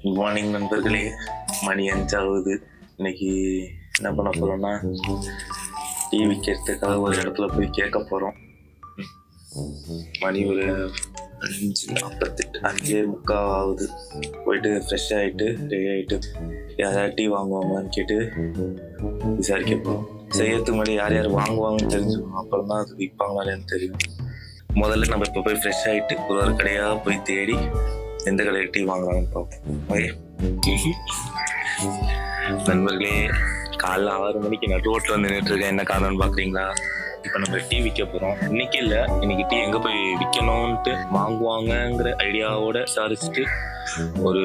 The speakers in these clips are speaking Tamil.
குட் மார்னிங் நண்பர்களே. மணி 5 ஆகுது. இன்னைக்கு என்ன பண்ண போறோம்னா, டீ விற்கிறதுக்காக ஒரு இடத்துல போய் கேட்க போறோம். மணி ஒரு 5:48 5:45 ஆகுது. போயிட்டு ஃப்ரெஷ் ஆகிட்டு ரெடி ஆகிட்டு யாராவது டீ வாங்குவாங்கன்னு கேட்டு விசாரிக்க போகிறோம். செய்யறதுக்கு முன்னாடி யார் யார் வாங்குவாங்கன்னு தெரிஞ்சுக்கணும். அப்புறம் தான் அது விற்பாங்களான்னு தெரியும். முதல்ல நம்ம இப்போ போய் ஃப்ரெஷ் ஆகிட்டு ஒரு கடையாக போய் தேடி எந்த கடையில் டீ வாங்குறாங்கன்னு பார்ப்போம். ஓகே நண்பர்களே, காலைல 6 மணிக்கு நான் ரோட்டில் வந்து நின்றுட்டுருக்கேன். என்ன காரணம்னு பார்க்குறீங்களா? இப்போ நம்ம டீ விற்க போகிறோம். இன்னைக்கு இல்லை, இன்னைக்கு டீ எங்கே போய் விற்கணும்ன்ட்டு வாங்குவாங்கங்கிற ஐடியாவோட விசாரிச்சுட்டு ஒரு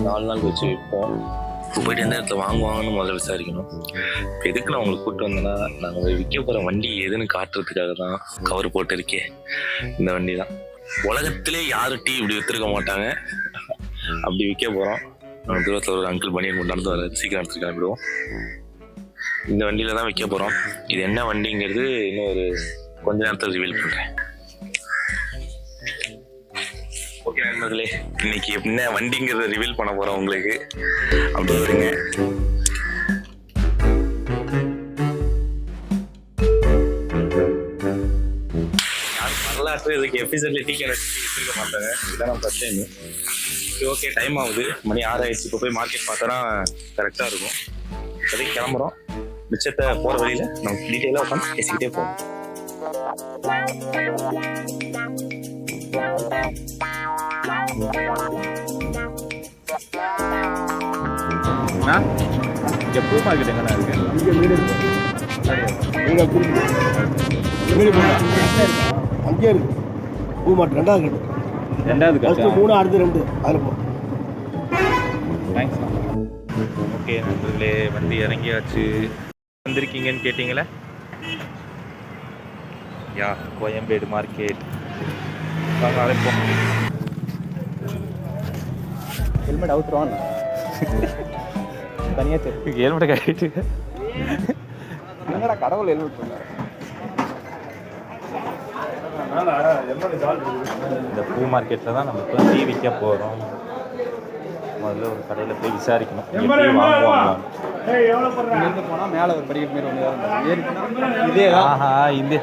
4 நாள் வச்சு விற்போம். இப்போ போயிட்டு எந்த இடத்துல வாங்குவாங்கன்னு முதல்ல விசாரிக்கணும். இப்போ எதுக்கு நான் உங்களுக்கு கூப்பிட்டு வந்தேன்னா, நாங்கள் விற்க போகிற வண்டி எதுன்னு காட்டுறதுக்காக தான் கவர் போட்டு இருக்கேன். இந்த வண்டி தான். உலகத்திலே யாரும் டீ இப்படி விற்றுருக்க மாட்டாங்க. அப்படி விற்க போகிறோம். நம்ம தூரத்தில் ஒரு அங்கிள் பனியன் கொண்டு நடந்து வர, சீக்கிரம் எடுத்து கிளம்பிடுவோம். இந்த வண்டியில தான் விற்க போகிறோம். இது என்ன வண்டிங்கிறது இன்னும் ஒரு கொஞ்ச நேரத்தில் ரிவீல் பண்ணுறேன். ஓகே நண்பர்களே, இன்னைக்கு என்ன வண்டிங்கிறத ரிவீல் பண்ண போகிறோம் உங்களுக்கு. அப்படி வருங்க. இதுக்கு எபிசோட்ல டீ கடை வச்சிருக்க மாட்டாங்க. இதுதான் நம்ம ஃபர்ஸ்ட் டைம். ஓகே, டைம் ஆகுது. மணி 6 ஆயிடுச்சு. இப்போ போய் மார்க்கெட் பார்த்தோன்னா கரெக்டாக இருக்கும். இப்போதைக்கு கிளம்புறோம். மிச்சத்தை போகிற வழியில் நம்ம டீட்டெயிலாக உட்காந்து பேசிக்கிட்டே போவோம். பூ மார்க்கெட் எங்கன்னா இருக்கு? அங்கே இருக்கு பூ மார்க்கெட். ரெண்டாவது கட்டு 3 அடுத்து 2 அதில் போ. தேங்க்ஸ். ஓகே நண்பர்களே, வண்டி இறங்கியாச்சு. வந்திருக்கீங்கன்னு கேட்டிங்களே, யா கோயம்பேடு மார்க்கெட். வாங்க அழைப்போம். ஹெல்மெட் அவுத்துருவான். தனியாக தெரியும். ஹெல்மெட்டை கட்டிட்டு என்னடா கடவுள் ஹெல்மெட் பண்ணார். இந்த பூ மார்க்கெட்டில் தான் நம்ம இப்போ டீ விற்க போகிறோம். முதல்ல ஒரு கடையில் போய் விசாரிக்கணும் வாங்குவாங்க. போனால் மேலே ஒரு படிக்கட்டு மாரி ஒன்று இதே. ஆஹா, இந்த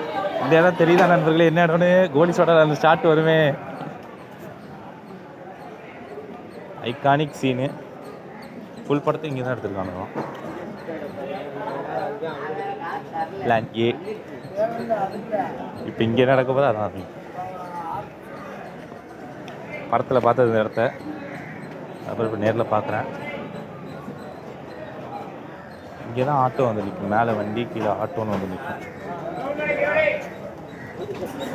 இடம் தெரியுதா நண்பர்களே? என்ன இடம்னு? கோலி சோடா அந்த ஸ்டார்ட் வருமே, ஐகானிக் சீனு. ஃபுல் படத்தை இங்கே தான் எடுத்துருக்கானுங்க. Plan A. இப்போ இங்கே நடக்க போது அதான் படத்தில் பார்த்தது இந்த இடத்த. அப்புறம் இப்போ நேரில் பார்க்குறேன். இங்கே தான் ஆட்டோ வந்து நிற்கும். மேலே வண்டி, கீழே ஆட்டோன்னு வந்து நிற்கும்.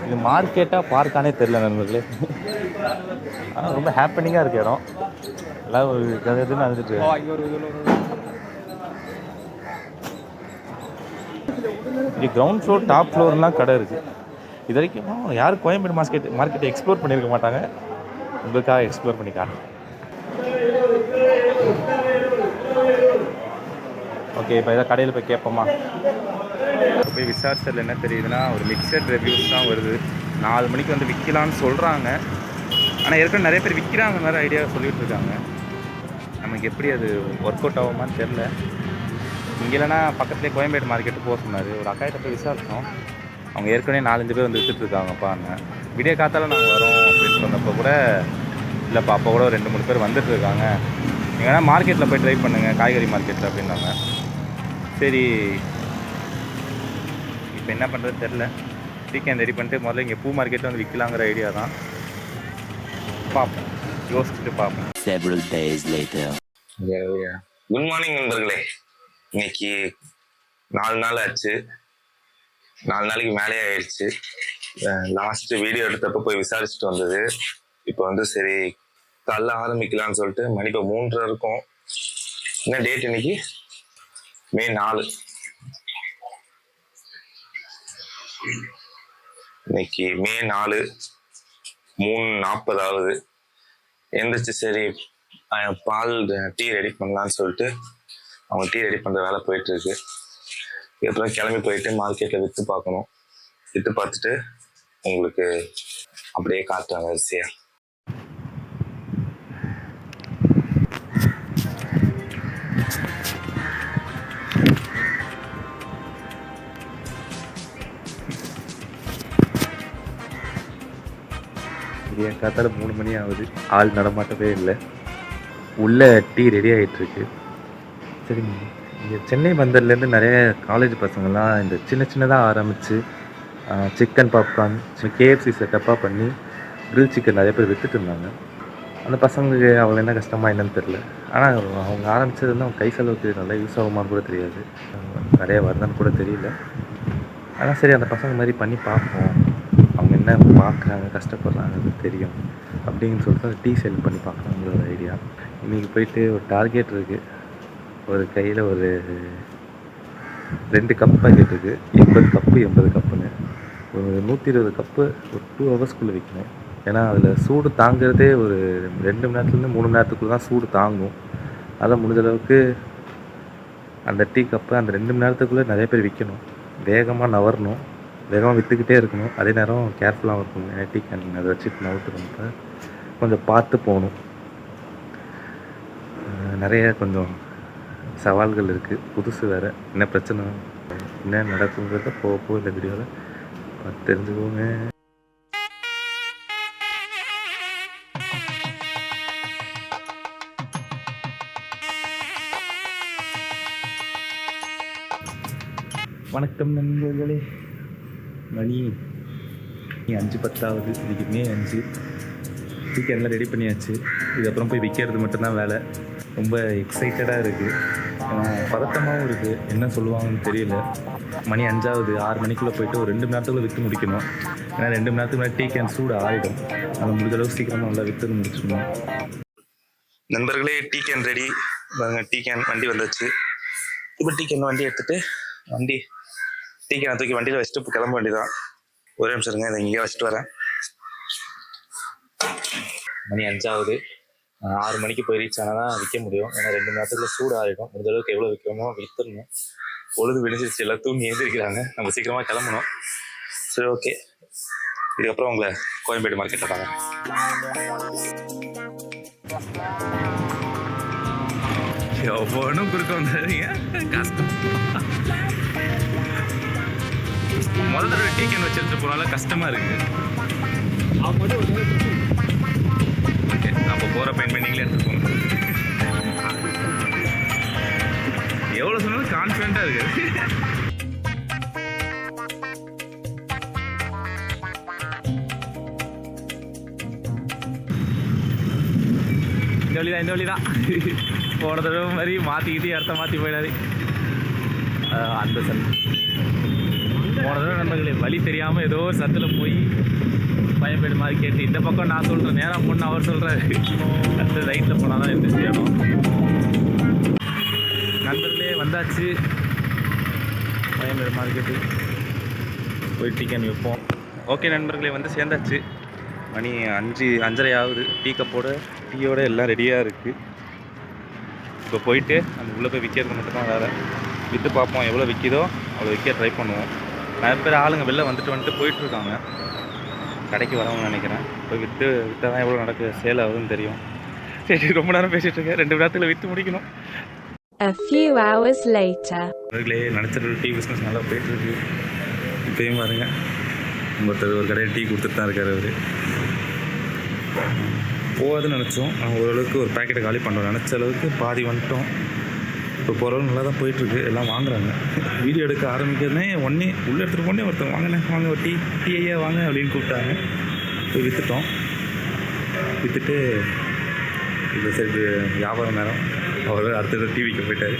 இது மார்க்கெட்டாக பார்க்கானே தெரில நண்பர்களே. ஆனால் ரொம்ப ஹாப்பனிங்காக இருக்கு இடம். எல்லாம் ஒரு எதுன்னு வந்துட்டு. இங்கே கிரவுண்ட் ஃப்ளோர், டாப் ஃப்ளோர்லாம் கடை இருக்குது. இது வரைக்கும் யாரும் கோயம்பேடு மார்க்கெட்டை எக்ஸ்ப்ளோர் பண்ணியிருக்க மாட்டாங்க. உங்களுக்காக எக்ஸ்ப்ளோர் பண்ணி காட்டுறேன். ஓகே, இப்போ ஏதாவது கடையில் போய் கேட்போமா? போய் விசாரிச்சதில் என்ன தெரியுதுன்னா, ஒரு மிக்சட் ரிவ்யூஸ் தான் வருது. 4 மணிக்கு வந்து விற்கலான்னு சொல்கிறாங்க. ஆனால் ஏற்கனவே நிறைய பேர் விற்கிறாங்க மாதிரி ஐடியா சொல்லிகிட்டு இருக்காங்க. நமக்கு எப்படி அது ஒர்க் அவுட் ஆகுமான்னு தெரில. இங்கே இல்லைனா பக்கத்துலேயே கோயம்பேடு மார்க்கெட்டு போக சொன்னார். ஒரு அக்காயிட்ட போய் விசாரித்தோம். அவங்க ஏற்கனவே 4-5 பேர் வந்து விற்றுட்ருக்காங்கப்பா. விடிய காத்தால நாங்கள் வரோம் அப்படின்னு சொன்னப்போ கூட, இல்லைப்பா அப்போ கூட 2-3 பேர் வந்துட்டுருக்காங்க, நீங்கள் வேணால் மார்க்கெட்டில் போய் ட்ரை பண்ணுங்கள், காய்கறி மார்க்கெட்டில் அப்படின்னாங்க. சரி, இப்போ என்ன பண்ணுறது தெரில. வீக்கெண்ட் ரெடி பண்ணிட்டு முதல்ல இங்கே பூ மார்க்கெட்டில் வந்து விற்கலாங்கிற ஐடியா தான். பார்ப்போம், யோசிச்சுட்டு பார்ப்போம். Several days later. Good morning நண்பர்களே. இன்னைக்கு 4 நாள் ஆச்சு. 4 நாளைக்கு மேலே ஆயிடுச்சு. லாஸ்ட் வீடியோ எடுத்தப்போ போய் விசாரிச்சுட்டு வந்தது. இப்போ வந்து சரி காலைல ஆரம்பிக்கலான்னு சொல்லிட்டு மணி இப்போ 3:30 இருக்கும். என்ன டேட் இன்னைக்கு? மே 4. இன்னைக்கு மே 4 3:40 ஆகுது. எந்திரிச்சு சரி பால் டீ ரெடி பண்ணலான்னு சொல்லிட்டு அவங்க டீ ரெடி பண்ணுற வேலை போயிட்டு இருக்கு. இதுக்கப்புறம் கிளம்பி போயிட்டு மார்க்கெட்டில் விற்று பார்க்கணும். விற்று பார்த்துட்டு உங்களுக்கு அப்படியே காட்டுறாங்க வரிசையாக. விடிய காத்தால 3 மணி ஆகுது, ஆள் நடமாட்டவே இல்லை. உள்ளே டீ ரெடி ஆகிட்டுருக்கு. சரிங்க, இங்கே சென்னை பந்தர்லேருந்து நிறைய காலேஜ் பசங்கள்லாம் இந்த சின்னதாக ஆரம்பித்து சிக்கன் பாப்கார்ன், KFC செட்டப்பாக பண்ணி கிரில் சிக்கன் நிறைய பேர் விற்றுட்டு இருந்தாங்க. அந்த பசங்களுக்கு அவ்வளோ என்ன கஷ்டமாக என்னன்னு தெரில. ஆனால் அவங்க ஆரம்பித்தது வந்து அவங்க கை செலவுக்கு நல்லா யூஸ் ஆகுமான்னு கூட தெரியாது, நிறைய வருதான்னு கூட தெரியல. ஆனால் சரி, அந்த பசங்க மாதிரி பண்ணி பார்ப்போம், அவங்க என்ன பார்க்குறாங்க, கஷ்டப்படுறாங்க தெரியும் அப்படின்னு சொல்லிட்டு அந்த டீ செல் பண்ணி பார்க்கணுங்கிற ஒரு ஐடியா. இன்றைக்கி போயிட்டு ஒரு டார்கெட் இருக்குது. ஒரு கையில் ஒரு 2 கப் பாக்கெட் இருக்குது, 80 கப்புன்னு. ஒரு 120 கப்பு ஒரு 2 ஹவர்ஸ்க்குள்ளே விற்கணும். ஏன்னா அதில் சூடு தாங்கிறதே ஒரு 2 மணி நேரத்துலேருந்து 3 மணி நேரத்துக்குள்ளே தான் சூடு தாங்கும். அதெல்லாம் முடிஞ்ச அளவுக்கு அந்த டீ கப்பை அந்த 2 மணி நேரத்துக்குள்ளே நிறைய பேர் விற்கணும். வேகமாக நவரணும், வேகமாக விற்றுக்கிட்டே இருக்கணும். அதே நேரம் கேர்ஃபுல்லாகவும் இருக்கணும். ஏன்னா டீ கேன் அதை வச்சுட்டு நவுத்துறப்ப கொஞ்சம் பார்த்து போகணும். நிறைய கொஞ்சம் சவால்கள் இருக்குது, புதுசு வேறு. என்ன பிரச்சனை என்ன நடக்குங்கிறத போக இந்த வீடியோவில் பார்த்து தெரிஞ்சுக்கோங்க. வணக்கம் நண்பர்களே, மணி 5:10 இன்றைக்கி May 5. சிக்கன்லாம் ரெடி பண்ணியாச்சு. இதுக்கப்புறம் போய் விற்கிறது மட்டும்தான் வேலை. ரொம்ப எக்ஸைட்டடாக இருக்குது, பதட்டமாகவும் இருக்குது. என்ன சொல்லுவாங்கன்னு தெரியல. மணி 5 6 மணிக்குள்ளே போயிட்டு ஒரு 2 மணி நேரத்துக்குள்ளே விற்று முடிக்கணும். ஏன்னா 2 மணி நேரத்துக்கு மேலே டீ கேன் சூடு ஆகிடும். அதை முடிஞ்ச அளவுக்கு சீக்கிரமாக நல்லா விற்று முடிச்சிடணும். நண்பர்களே, tea can ready. Tea can வண்டி வந்துச்சு. இப்போ டீ கேன் வண்டி எடுத்துகிட்டு டீ கேனை தூக்கி வண்டியில் வச்சுட்டு இப்போ கிளம்ப வேண்டியதான். ஒரே நிமிஷம் இருங்க, இதை இங்கேயே வச்சுட்டு வரேன். மணி 5 6 மணிக்கு போய் ரீச் ஆனால் தான் விற்க முடியும். ஏன்னா 2 மணி நேரத்துக்குள்ள சூடு ஆகிடும். முடிஞ்ச அளவுக்கு எவ்வளோ விற்கிறோமோ விற்றுடணும். பொழுது விடிஞ்சிருச்சு, எல்லாம் தூங்கி எழுந்திருக்கிறாங்க. நம்ம சீக்கிரமாக கிளம்பணும். சரி, ஓகே. இதுக்கப்புறம் உங்களை கோயம்பேடு மார்க்கெட்டில் தாங்க. எவ்வளோனும் குறுக்க வந்துடுறீங்க, கஷ்டம். முதல் தடவை டீ கேன் வச்சுட்டு போனால கஷ்டமாக இருக்குது. ஓகே, அப்போ போகிற பெயிண்ட் நீங்களே எடுத்துட்டு போங்க. எவ்வளோ சொன்னாலும் கான்ஃபிடென்ட்டாக இருக்குது. இந்த வழி தான் போன தடவை மாதிரி மாற்றிக்கிட்டு இடத்த மாற்றி போயிடாது. அந்த சந்தை போன தடவை நண்பர்களே வழி தெரியாமல் ஏதோ ஒரு சத்தில் போய் பயன்பேடு மாதிரி கேட்டு, இந்த பக்கம் நான் சொல்கிறேன் நேராக போன்னு அவர் சொல்கிறாரு. அடுத்த ரைட்டில் போனால் தான் எந்த செய்யணும். நண்பர்களே வந்தாச்சு பயன்பேடு மார்க்கெட்டு, போய் டீ கேன் வைப்போம். ஓகே நண்பர்களே, வந்து சேர்ந்தாச்சு. மணி 5:30 ஆகுது. டீ கப்போட டீயோட எல்லாம் ரெடியாக இருக்குது. இப்போ போயிட்டு நம்ம உள்ளே போய் விற்கிறது மட்டும்தான் வேறு. விற்று பார்ப்போம், எவ்வளோ விற்கிதோ அவ்வளோ விற்க ட்ரை பண்ணுவோம். நிறைய பேர் ஆளுங்க வெளில வந்துட்டு போயிட்டுருக்காங்க. கடைக்கு வரவங்க நினைக்கிறேன். போய் விற்றா தான் எவ்வளோ நடக்குது, சேல் ஆகுதுன்னு தெரியும். சரி, ரொம்ப நேரம் பேசிகிட்டு இருக்கேன். 2 மணி நேரத்தில் விற்று முடிக்கணும். A few hours later. அவர்களே, நினச்சது டீ பிஸ்னஸ் நல்லா போயிட்டுருக்கு. இப்போயும் பாருங்க, ஒருத்தர் ஒரு கடையில் டீ கொடுத்துட்டு தான் இருக்கார். அவர் போகாதுன்னு நினச்சோம். ஓரளவுக்கு ஒரு பேக்கெட்டை காலி பண்ணுறோம். நினச்ச அளவுக்கு பாதி வந்துட்டோம். இப்போ போகிறவங்க நல்லா தான் போயிட்டுருக்கு, எல்லாம் வாங்குறாங்க. வீடியோ எடுக்க ஆரம்பிக்கிறதுனே உள்ளே எடுத்துகிட்டு ஒருத்தர் வாங்க ஒரு டீ ஐயா வாங்க அப்படின்னு கூப்பிட்டாங்க. போய் விற்றுட்டோம். விற்றுட்டு இப்போ சரி வியாபாரம் நேரம், அவர் அடுத்தது டீ விற்க போயிட்டார்.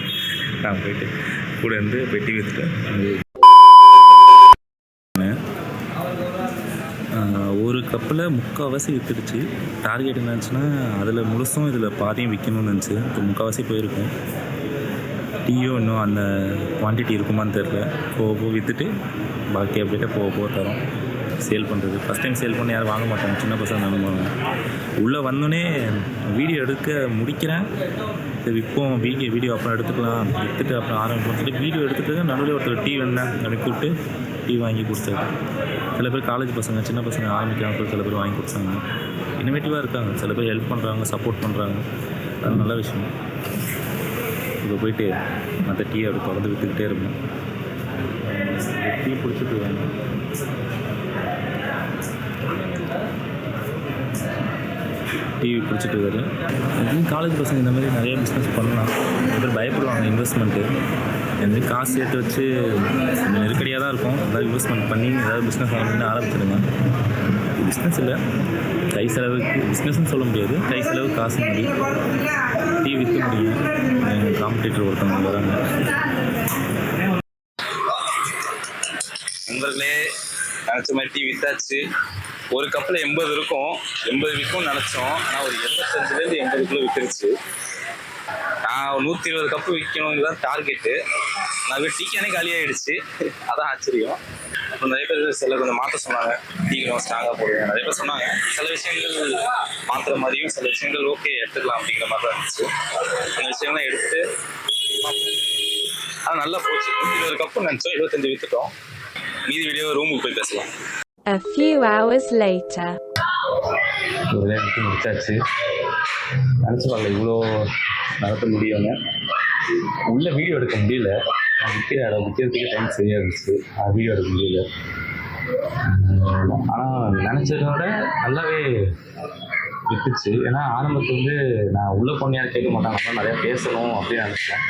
நான் போயிட்டு கூட இருந்து போய் டீ விற்றுட்டேன். ஒரு கப்பில் 3/4 விற்றுடுச்சு. டார்கெட் என்னச்சுன்னா அதில் முழுசும் இதில் பாதியும் விற்கணும்னு இருந்துச்சு. இப்போ 3/4 போயிருக்கும். டீயும் இன்னும் அந்த குவான்டிட்டி இருக்குமான்னு தெரில. போக விற்றுட்டு பாக்கி அப்படியே போக தரோம் சேல் பண்ணுறது. ஃபஸ்ட் டைம் சேல் பண்ணி யாரும் வாங்க மாட்டாங்க, சின்ன பசங்க நம்புவாங்க. உள்ளே வந்தோடனே வீடியோ எடுக்க முடிக்கிறேன். சரி விற்போம், வீடியோ அப்புறம் எடுத்துக்கலாம், விற்றுட்டு அப்புறம் ஆரம்பிப்போம் சொல்லிட்டு வீடியோ எடுத்துகிட்டு நடுவில் ஒருத்தர் டீ வேணேன் அப்படின்னு கூப்பிட்டு டீ வாங்கி கொடுத்தாரு. சில பேர் காலேஜ் பசங்க, சின்ன பசங்க ஆரம்பிக்கிறாங்க, சில பேர் வாங்கி கொடுத்தாங்க. இன்னோவேட்டிவாக இருக்காங்க, சில பேர் ஹெல்ப் பண்ணுறாங்க, சப்போர்ட் பண்ணுறாங்க. அது நல்ல விஷயம். இப்போ போயிட்டு மற்ற டீ அப்படி தொடர்ந்து விற்றுக்கிட்டே இருப்போம். டீ பிடிச்சிட்டு வாங்க. டிவி பிடிச்சிட்டு இருக்காரு. காலேஜ் பசங்க இந்த மாதிரி நிறைய பிஸ்னஸ் பண்ணலாம். நிறைய பேர் பயப்படுவாங்க இன்வெஸ்ட்மெண்ட்டு. இந்த மாதிரி காசு சேர்த்து வச்சு கொஞ்சம் நெருக்கடியாக தான் இருக்கும். ஏதாவது இன்வெஸ்ட்மெண்ட் பண்ணி ஏதாவது பிஸ்னஸ் ஆரம்பிச்சிடுங்க. பிஸ்னஸ் இல்லை, கை செலவுக்கு பிஸ்னஸ்ன்னு சொல்ல முடியாது, கை செலவு காசு முடியும். டீ விற்க முடியும். எங்கள் காம்படிட்டர் ஒருத்தவங்க வராங்க. நண்பர்களே, நினச்ச மாதிரி டீ விற்றாச்சு. ஒரு கப்பில் 80 இருக்கும், 80 விற்கும்னு நினச்சோம். ஆனால் ஒரு 75லேருந்து 80க்குள்ளே விற்றுருச்சு. நான் 120 கப்பு விற்கணும் தான் டார்கெட்டு. நான் போய் டீக்கானே காலியாகிடுச்சு. அதான் ஆச்சரியம். அப்புறம் நிறைய பேர் சில கொஞ்சம் மாற்ற சொன்னாங்க, டீ கொஞ்சம் ஸ்ட்ராங்காக போடுவேன். நிறைய பேர் சொன்னாங்க. சில விஷயங்கள் மாற்றுற மாதிரியும் சில விஷயங்கள் ஓகே எடுத்துக்கலாம் அப்படிங்கிற மாதிரி தான் இருந்துச்சு. அந்த விஷயம்லாம் எடுத்து ஆனால் நல்லா போச்சு. 120 கப்பு நினச்சோம், 75 விற்றுட்டோம். மீதி வீடியோ ரூமுக்கு போய் பேசலாம். A few hours later. ஒரு நேரத்துக்கு முடிச்சாச்சு. நினச்சி பார்க்கல இவ்வளோ நடத்த முடியும்னு. உள்ள வீடியோ எடுக்க முடியல. நான் விற்கிறதுக்கு டைம் சரியாக இருந்துச்சு. வீடியோ எடுக்க முடியல. ஆனால் நினச்சதோட நல்லாவே விற்றுச்சு. ஏன்னா ஆரம்பத்தில் வந்து நான் உள்ளே போனியாக கேட்க மாட்டாங்க, அப்போ நிறையா பேசணும் அப்படின்னு நினச்சேன்.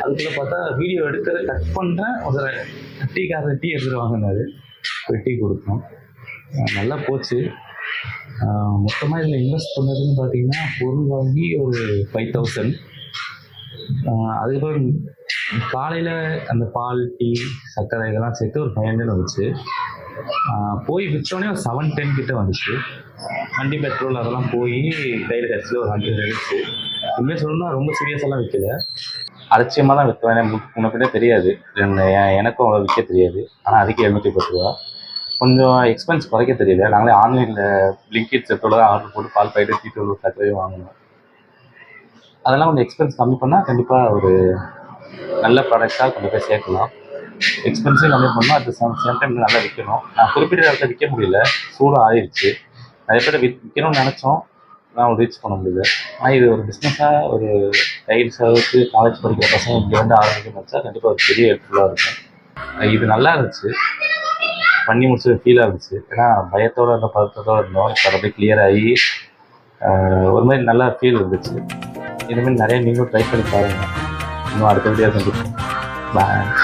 அதுக்குள்ளே பார்த்தா வீடியோ எடுக்கிறத கட் பண்ணுறேன். ஒரு டீக்காரர் டீ எடுத்துகிட்டு வாங்கினாரு. போய் டீ கொடுத்தோம். நல்லா போச்சு. மொத்தமாக இதில் இன்வெஸ்ட் பண்ணதுன்னு பார்த்தீங்கன்னா பொருள் வாங்கி ஒரு 5000. அதுக்கப்புறம் காலையில் அந்த பால் டீ சர்க்கரை இதெல்லாம் சேர்த்து ஒரு 500 வந்துச்சு. போய் விற்றோடனே ஒரு 710 கிட்ட வந்துச்சு. வண்டி பெட்ரோல் அதெல்லாம் போய் கையில் கடைசியில் ஒரு 100 இருந்துச்சு. உண்மையாக சொல்லணும்னா ரொம்ப சீரியஸெல்லாம் விற்கல, அலட்சியமாக தான் விற்றுவேன். முன்னே தெரியாது, எனக்கும் அவ்வளோ விற்க தெரியாது. ஆனால் அதுக்கு 710 ரூபா. கொஞ்சம் எக்ஸ்பென்ஸ் குறைக்க தெரியல. நாங்களே ஆன்லைனில் லிங்கிட் செட்டோட தான் ஆர்டர் போட்டு பால் பாக்கெட்டு டீ தூள் சர்க்கரையும் வாங்கணும். அதெல்லாம் கொஞ்சம் எக்ஸ்பென்ஸ் கம்மி பண்ணால் கண்டிப்பாக ஒரு நல்ல ப்ராடக்டாக கண்டிப்பாக சேர்க்கலாம். எக்ஸ்பென்ஸையும் கம்மி பண்ணணும், அட் சேம் டைம் நல்லா விற்கணும். நான் குறிப்பிட்ட இடத்துல விற்க முடியல, சூடாக ஆயிடுச்சு. நிறைய பேர் விற்கணும்னு நினச்சோம், நான் ரீச் பண்ண முடியல. ஆனால் இது ஒரு பிஸ்னஸாக ஒரு கைடு செலவுக்கு காலேஜ் படிக்கிற பசங்க இங்கே வந்து ஆரம்பிக்கணும்னு வச்சா கண்டிப்பாக ஒரு பெரிய ஹெல்ப்ஃபுல்லாக இருக்கும். இது நல்லா இருந்துச்சு, பண்ணி முடிச்சது ஃபீலாக இருந்துச்சு. ஏன்னா பயத்தோடு இருந்த பதத்தோடு இருந்தோம். இப்போ அப்படியே கிளியர் ஆகி ஒரு மாதிரி நல்லா ஃபீல் இருந்துச்சு. இதுமாதிரி நிறைய நீங்களும் ட்ரை பண்ணி பாருங்கள். இன்னும் அடுத்த வீடியோ சந்திப்போம். பாய்.